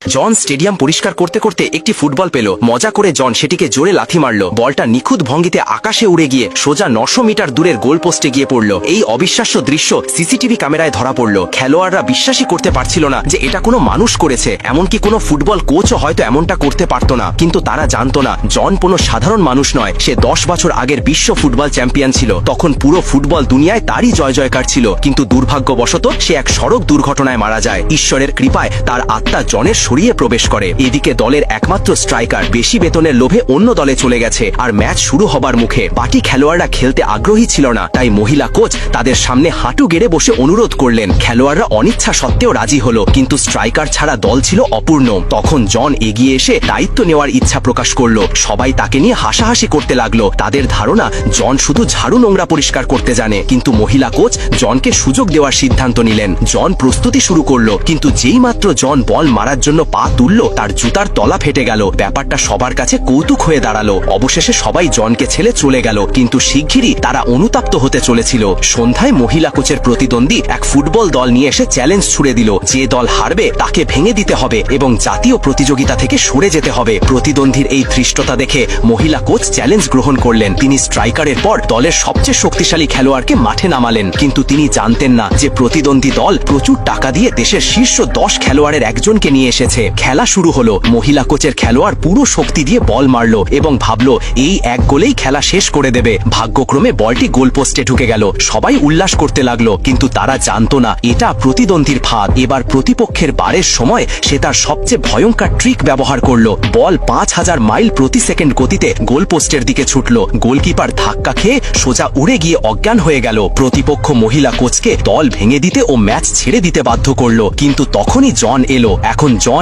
জন stadium পরিষ্কার করতে করতে একটি ফুটবল পেল। মজা করে জন সেটিকে জোরে লাথি মারল। বলটা নিখুঁত ভঙ্গিতে আকাশে উড়ে গিয়ে সোজা 900 মিটার দূরের গোল পোস্টে গিয়ে পড়ল। এই অবিশ্বাস্য দৃশ্য সিসিটিভি ক্যামেরায় ধরা পড়ল। খেলোয়াড়রা বিশ্বাসই করতে পারছিল না যে এটা কোনো মানুষ করেছে। এমনকি কোনো ফুটবল কোচও হয়তো এমনটা করতে পারত না। কিন্তু তারা জানতো না জন কোনো সাধারণ মানুষ নয়। সে 10 বছর আগের বিশ্ব ফুটবল চ্যাম্পিয়ন ছিল। তখন পুরো ফুটবল দুনিয়ায় তারই জয় জয়কার ছিল। কিন্তু দুর্ভাগ্যবশত সে এক সড়ক দুর্ঘটনায় মারা যায়। ঈশ্বরের কৃপায় তার আত্মা জনের শরীরে প্রবেশ করে। এদিকে দলের একমাত্র স্ট্রাইকার বেশি বেতনের লোভে অন্য দলে চলে গেছে। আর ম্যাচ শুরু হবার মুখে বাকি খেলোয়াড়রা খেলতে আগ্রহী ছিল না। তাই মহিলা কোচ তাদের সামনে হাঁটু গেড়ে বসে অনুরোধ করলেন। খেলোয়াড়রা অনিচ্ছা সত্ত্বেও রাজি হলো। কিন্তু স্ট্রাইকার ছাড়া দল ছিল অপূর্ণ। তখন জন এগিয়ে এসে দায়িত্ব নেওয়ার ইচ্ছা প্রকাশ করলো। সবাই তাকে নিয়ে হাসাহাসি করতে লাগলো। তাদের ধারণা জন শুধু ঝাড়ু নোংরা পরিষ্কার করতে জানে। কিন্তু মহিলা কোচ জনকে সুযোগ দেওয়ার সিদ্ধান্ত নিলেন। জন প্রস্তুতি শুরু করলো। কিন্তু যেই মাত্র জন বল মারার জন্য পা তুলল, তার জুতার তলা ফেটে গেল। ব্যাপারটা সবার কাছে কৌতুক হয়ে দাঁড়ালো। অবশেষে সবাই জনকে ছেড়ে চলে গেল। কিন্তু শিগগিরই তারা অনুতপ্ত হতে চলেছিল। সন্ধ্যায় মহিলা কোচের প্রতিদ্বন্দ্বী এক ফুটবল দল নিয়ে এসে চ্যালেঞ্জ ছুড়ে দিল। যে দল হারবে তাকে ভেঙে দিতে হবে এবং জাতীয় প্রতিযোগিতা থেকে সরে যেতে হবে। প্রতিদ্বন্দ্বীর এই ধৃষ্টতা দেখে মহিলা কোচ চ্যালেঞ্জ গ্রহণ করলেন। তিনি স্ট্রাইকারের পর দলের সবচেয়ে শক্তিশালী খেলোয়াড়কে মাঠে নামালেন। কিন্তু তিনি জানতেন না যে প্রতিদ্বন্দ্বী দল প্রচুর টাকা দিয়ে দেশের শীর্ষ 10 খেলোয়াড়ের একজনকে নিয়ে এসেছে। খেলা শুরু হলো। মহিলা কোচের খেলোয়াড় পুরো শক্তি দিয়ে বল মারল এবং ভাবলো এই এক গোলেই খেলা শেষ করে দেবে। ভাগ্যক্রমে বলটি গোল পোস্টে ঢুকে গেল। সবাই উল্লাস করতে লাগলো। কিন্তু তারা জানতো না এটা প্রতিদ্বন্দ্বীর ফাঁদ। এবার প্রতিপক্ষের বারের সময় সে তার সবচেয়ে ভয়ঙ্কর ট্রিক ব্যবহার করলো। বল 5000 মাইল প্রতি সেকেন্ড গতিতে গোল পোস্টের দিকে ছুটল। গোলকিপার ধাক্কা খেয়ে সোজা উড়ে গিয়ে অজ্ঞান হয়ে গেল। প্রতিপক্ষ মহিলা কোচকে দল ভেঙে দিতে ও ম্যাচ ছেড়ে দিতে বাধ্য করলো। কিন্তু তখনই জন এলো। এখন জন